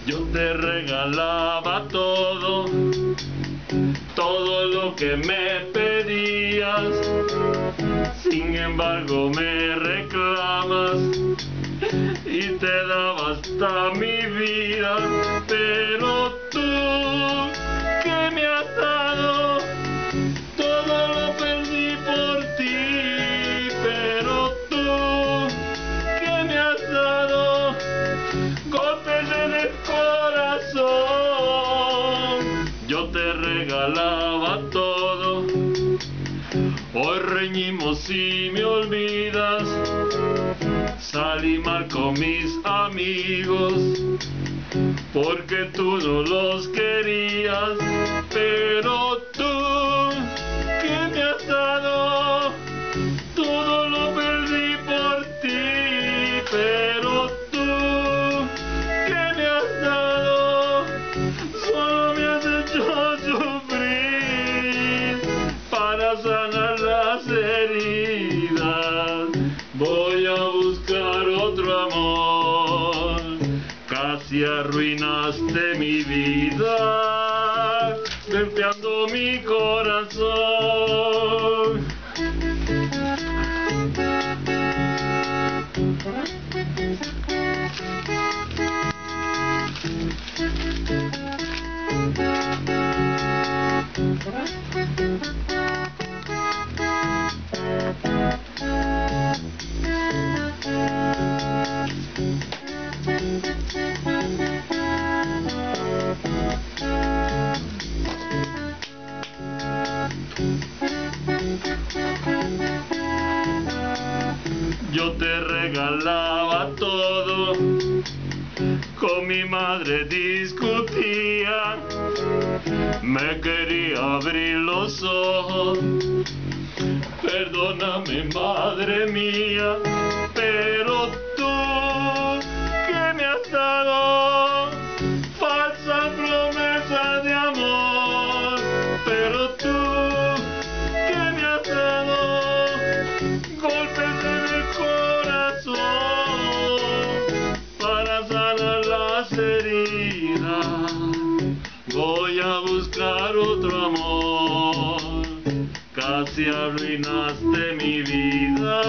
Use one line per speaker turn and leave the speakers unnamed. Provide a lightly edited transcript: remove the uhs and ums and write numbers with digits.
Yo te regalaba todo, todo lo que me pedías. Sin embargo me reclamas y te daba hasta mi vida. Pero tú, ¿qué me has dado? Todo lo perdí por ti. Pero tú, ¿qué me has dado? Golpes en el corazón. Yo te regalaba todo, hoy reñimos y me olvidas. Salí mal con mis amigos porque tú no los querías. Pero tú, ¿qué me has dado? Todo lo perdí por ti. Pero tú, ¿qué me has dado? Solo me has hecho sufrir. Para sanar las heridas voy a buscar otro amor. Casi arruinaste mi vida, golpeando mi corazón. Yo te regalaba todo, con mi madre discutía, me quería abrir los ojos. Perdóname, madre mía, pero tú, ¿qué me has dado? Falsa promesa de amor. Pero tú, ¿qué me has dado? Golpes en el corazón. Para sanar las heridas voy a buscar otro amor. Casi arruinaste mi vida.